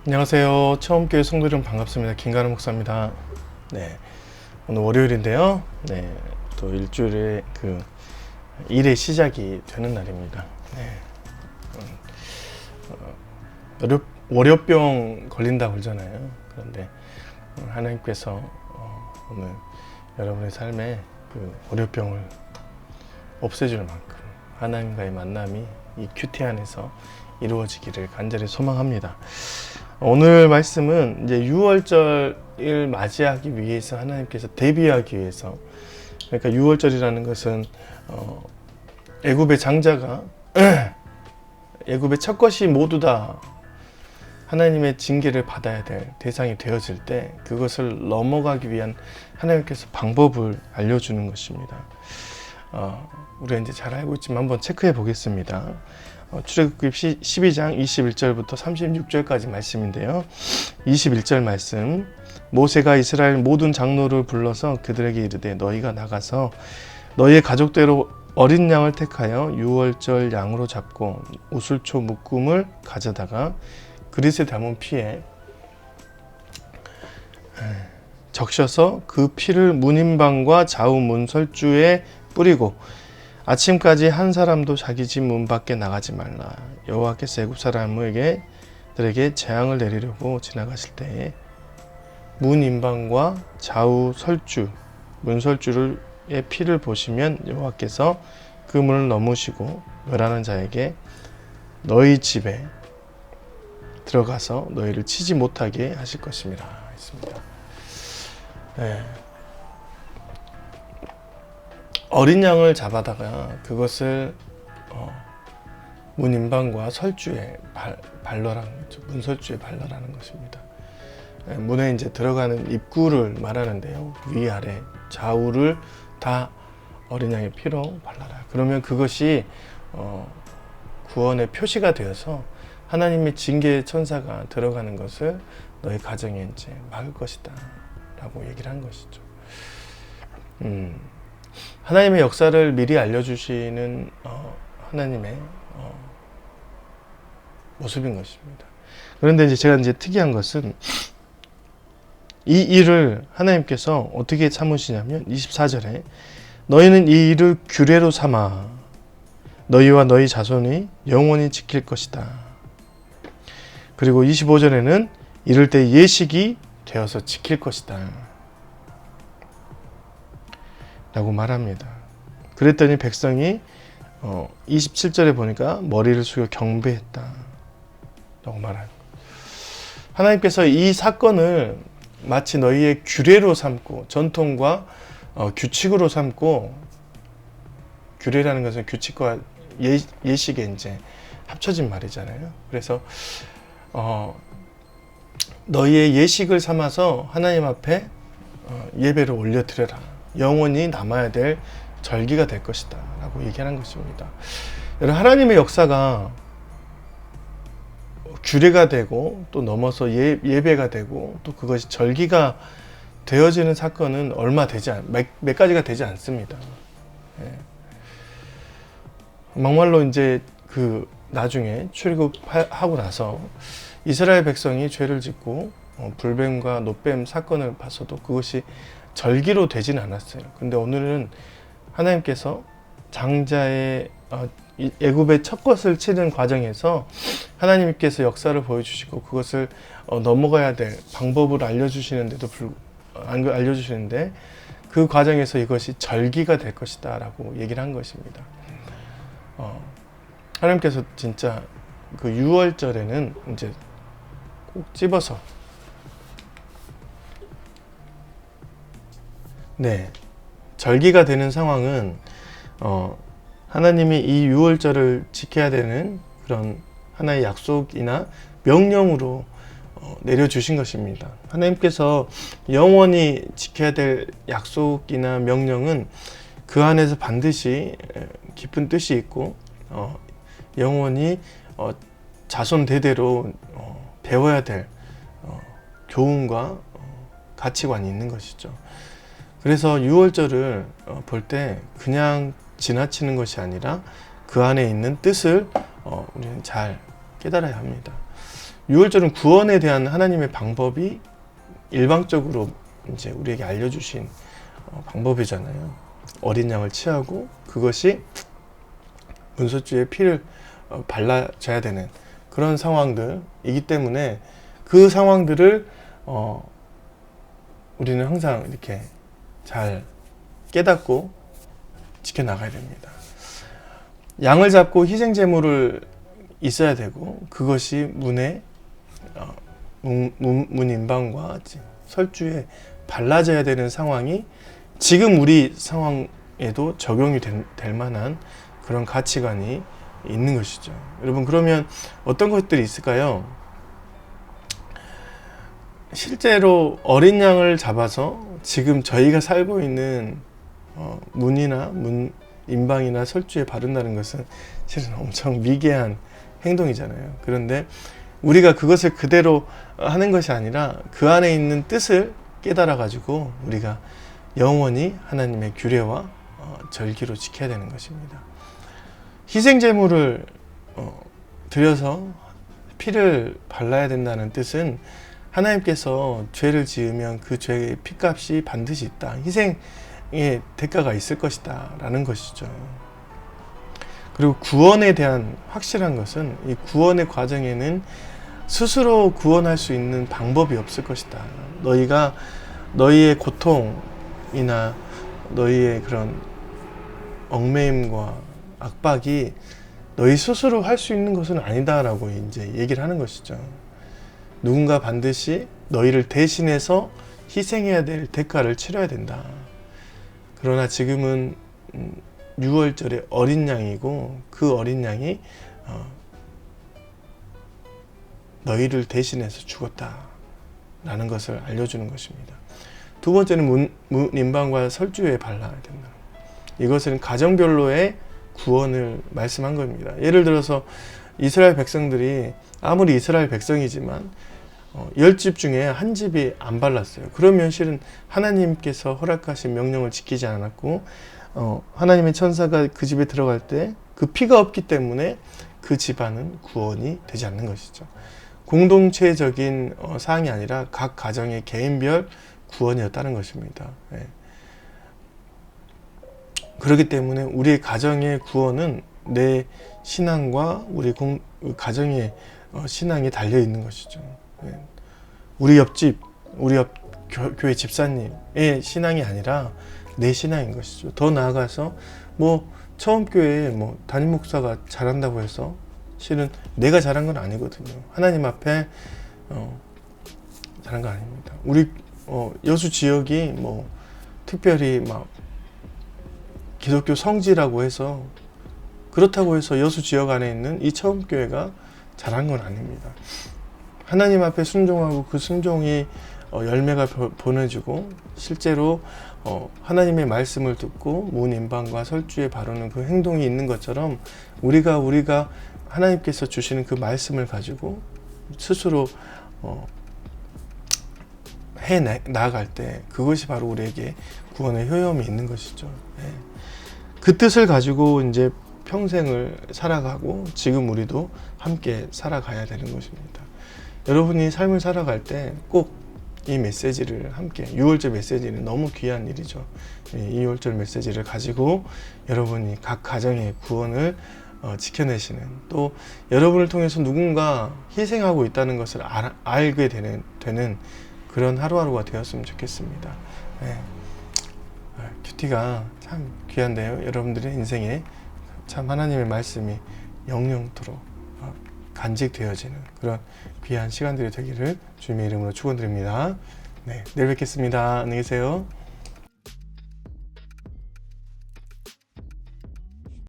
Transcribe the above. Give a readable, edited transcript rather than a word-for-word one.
안녕하세요. 처음교회 성도 여러분 반갑습니다. 김가는 목사입니다. 네, 오늘 월요일인데요. 네, 또 일주일의 일의 시작이 되는 날입니다. 네, 월요병 걸린다 그러잖아요. 그런데 하나님께서 오늘 여러분의 삶에 월요병을 없애줄 만큼 하나님과의 만남이 이 큐티 안에서 이루어지기를 간절히 소망합니다. 오늘 말씀은 이제 6월절을 맞이하기 위해서 하나님께서 대비하기 위해서, 그러니까 6월절이라는 것은 애굽의 장자가 애굽의 첫 것이 모두 다 하나님의 징계를 받아야 될 대상이 되어질 때 그것을 넘어가기 위한 하나님께서 방법을 알려주는 것입니다. 우리가 이제 잘 알고 있지만 한번 체크해 보겠습니다. 출애굽기 12장 21절부터 36절까지 말씀인데요. 21절 말씀, 모세가 이스라엘 모든 장로를 불러서 그들에게 이르되 너희가 나가서 너희의 가족대로 어린 양을 택하여 유월절 양으로 잡고 우슬초 묶음을 가져다가 그릇에 담은 피에 적셔서 그 피를 문인방과 좌우 문설주에 뿌리고 아침까지 한 사람도 자기 집 문 밖에 나가지 말라. 여호와께서 애굽 사람들에게 재앙을 내리려고 지나가실 때에 문 인방과 좌우 설주, 문설주의 피를 보시면 여호와께서 그 문을 넘으시고 멸하는 자에게 너희 집에 들어가서 너희를 치지 못하게 하실 것입니다. 했습니다. 네. 어린 양을 잡아다가 그것을 문인방과 설주에 발라라는 거죠. 문설주에 발라라는 것입니다. 문에 이제 들어가는 입구를 말하는데요. 위아래 좌우를 다 어린 양의 피로 발라라. 그러면 그것이 구원의 표시가 되어서 하나님의 징계의 천사가 들어가는 것을 너희 가정에 이제 막을 것이다 라고 얘기를 한 것이죠. 하나님의 역사를 미리 알려주시는 하나님의 모습인 것입니다. 그런데 이제 제가 특이한 것은 이 일을 하나님께서 어떻게 참으시냐면 24절에 너희는 이 일을 규례로 삼아 너희와 너희 자손이 영원히 지킬 것이다. 그리고 25절에는 이럴 때 예식이 되어서 지킬 것이다 라고 말합니다. 그랬더니 백성이 27절에 보니까 머리를 숙여 경배했다 라고 말합니다. 하나님께서 이 사건을 마치 너희의 규례로 삼고 전통과 규칙으로 삼고, 규례라는 것은 규칙과 예식에 이제 합쳐진 말이잖아요. 그래서 너희의 예식을 삼아서 하나님 앞에 예배를 올려드려라. 영원히 남아야 될 절기가 될 것이다 라고 얘기하는 것입니다. 여러분, 하나님의 역사가 규례가 되고 또 넘어서 예배가 되고 또 그것이 절기가 되어지는 사건은 몇 가지가 되지 않습니다. 예. 막말로 이제 나중에 출애굽하고 나서 이스라엘 백성이 죄를 짓고 불뱀과 노뱀 사건을 봤어도 그것이 절기로 되지는 않았어요. 근데 오늘은 하나님께서 장자의 애굽의 첫 것을 치는 과정에서 하나님께서 역사를 보여주시고 그것을 넘어가야 될 방법을 알려주시는데 그 과정에서 이것이 절기가 될 것이다 라고 얘기를 한 것입니다. 하나님께서 진짜 그 6월절에는 이제 꼭 집어서 절기가 되는 상황은 하나님이 이 6월절을 지켜야 되는 그런 하나의 약속이나 명령으로 내려주신 것입니다. 하나님께서 영원히 지켜야 될 약속이나 명령은 그 안에서 반드시 깊은 뜻이 있고 영원히 자손 대대로 배워야 될 교훈과 가치관이 있는 것이죠. 그래서 6월절을 볼 때 그냥 지나치는 것이 아니라 그 안에 있는 뜻을 우리는 잘 깨달아야 합니다. 유월절은 구원에 대한 하나님의 방법이 일방적으로 이제 우리에게 알려주신 방법이잖아요. 어린 양을 취하고 그것이 문설주에 피를 발라줘야 되는 그런 상황들이기 때문에 그 상황들을 우리는 항상 이렇게 잘 깨닫고 지켜나가야 됩니다. 양을 잡고 희생제물을 있어야 되고 그것이 문인방과 설주에 발라져야 되는 상황이 지금 우리 상황에도 적용이 될 만한 그런 가치관이 있는 것이죠. 여러분, 그러면 어떤 것들이 있을까요? 실제로 어린 양을 잡아서 지금 저희가 살고 있는 문이나 인방이나 설주에 바른다는 것은 실은 엄청 미개한 행동이잖아요. 그런데 우리가 그것을 그대로 하는 것이 아니라 그 안에 있는 뜻을 깨달아 가지고 우리가 영원히 하나님의 규례와 절기로 지켜야 되는 것입니다. 희생제물을 드려서 피를 발라야 된다는 뜻은 하나님께서 죄를 지으면 그 죄의 피값이 반드시 있다. 희생의 대가가 있을 것이다 라는 것이죠. 그리고 구원에 대한 확실한 것은 이 구원의 과정에는 스스로 구원할 수 있는 방법이 없을 것이다. 너희가 너희의 고통이나 너희의 그런 얽매임과 압박이 너희 스스로 할 수 있는 것은 아니다라고 이제 얘기를 하는 것이죠. 누군가 반드시 너희를 대신해서 희생해야 될 대가를 치러야 된다. 그러나 지금은 6월절의 어린 양이고 그 어린 양이 너희를 대신해서 죽었다 라는 것을 알려주는 것입니다. 두 번째는 문인방과 설주에 발라야 된다. 이것은 가정별로의 구원을 말씀한 겁니다. 예를 들어서 이스라엘 백성들이 아무리 이스라엘 백성이지만 10집 중에 한 집이 안 발랐어요. 그러면 실은 하나님께서 허락하신 명령을 지키지 않았고 하나님의 천사가 그 집에 들어갈 때 그 피가 없기 때문에 그 집안은 구원이 되지 않는 것이죠. 공동체적인 사항이 아니라 각 가정의 개인별 구원이었다는 것입니다. 네. 그렇기 때문에 우리의 가정의 구원은 내 신앙과 우리 가정의 신앙이 달려 있는 것이죠. 네. 우리 옆집, 우리 옆 교회 집사님의 신앙이 아니라 내 신앙인 것이죠. 더 나아가서 처음 교회에 담임 목사가 잘한다고 해서 실은 내가 잘한 건 아니거든요. 하나님 앞에 잘한 거 아닙니다. 우리 여수 지역이 특별히 막 기독교 성지라고 해서 그렇다고 해서 여수 지역 안에 있는 이 처음 교회가 잘한 건 아닙니다. 하나님 앞에 순종하고 그 순종이 열매가 보내지고 실제로 하나님의 말씀을 듣고 문인방과 설주에 바르는 그 행동이 있는 것처럼 우리가 하나님께서 주시는 그 말씀을 가지고 스스로 해 나아갈 때 그것이 바로 우리에게 구원의 효험이 있는 것이죠. 네. 그 뜻을 가지고 이제 평생을 살아가고 지금 우리도 함께 살아가야 되는 것입니다. 여러분이 삶을 살아갈 때 꼭 이 메시지를 함께 6월절 메시지는 너무 귀한 일이죠. 이 6월절 메시지를 가지고 여러분이 각 가정의 구원을 지켜내시는 또 여러분을 통해서 누군가 희생하고 있다는 것을 알게 되는 그런 하루하루가 되었으면 좋겠습니다. 네. 큐티가 참 귀한데요. 여러분들의 인생에 참 하나님의 말씀이 영영토록 간직되어지는 그런 귀한 시간들이 되기를 주님의 이름으로 축원드립니다. 네, 내일 뵙겠습니다. 안녕히 계세요.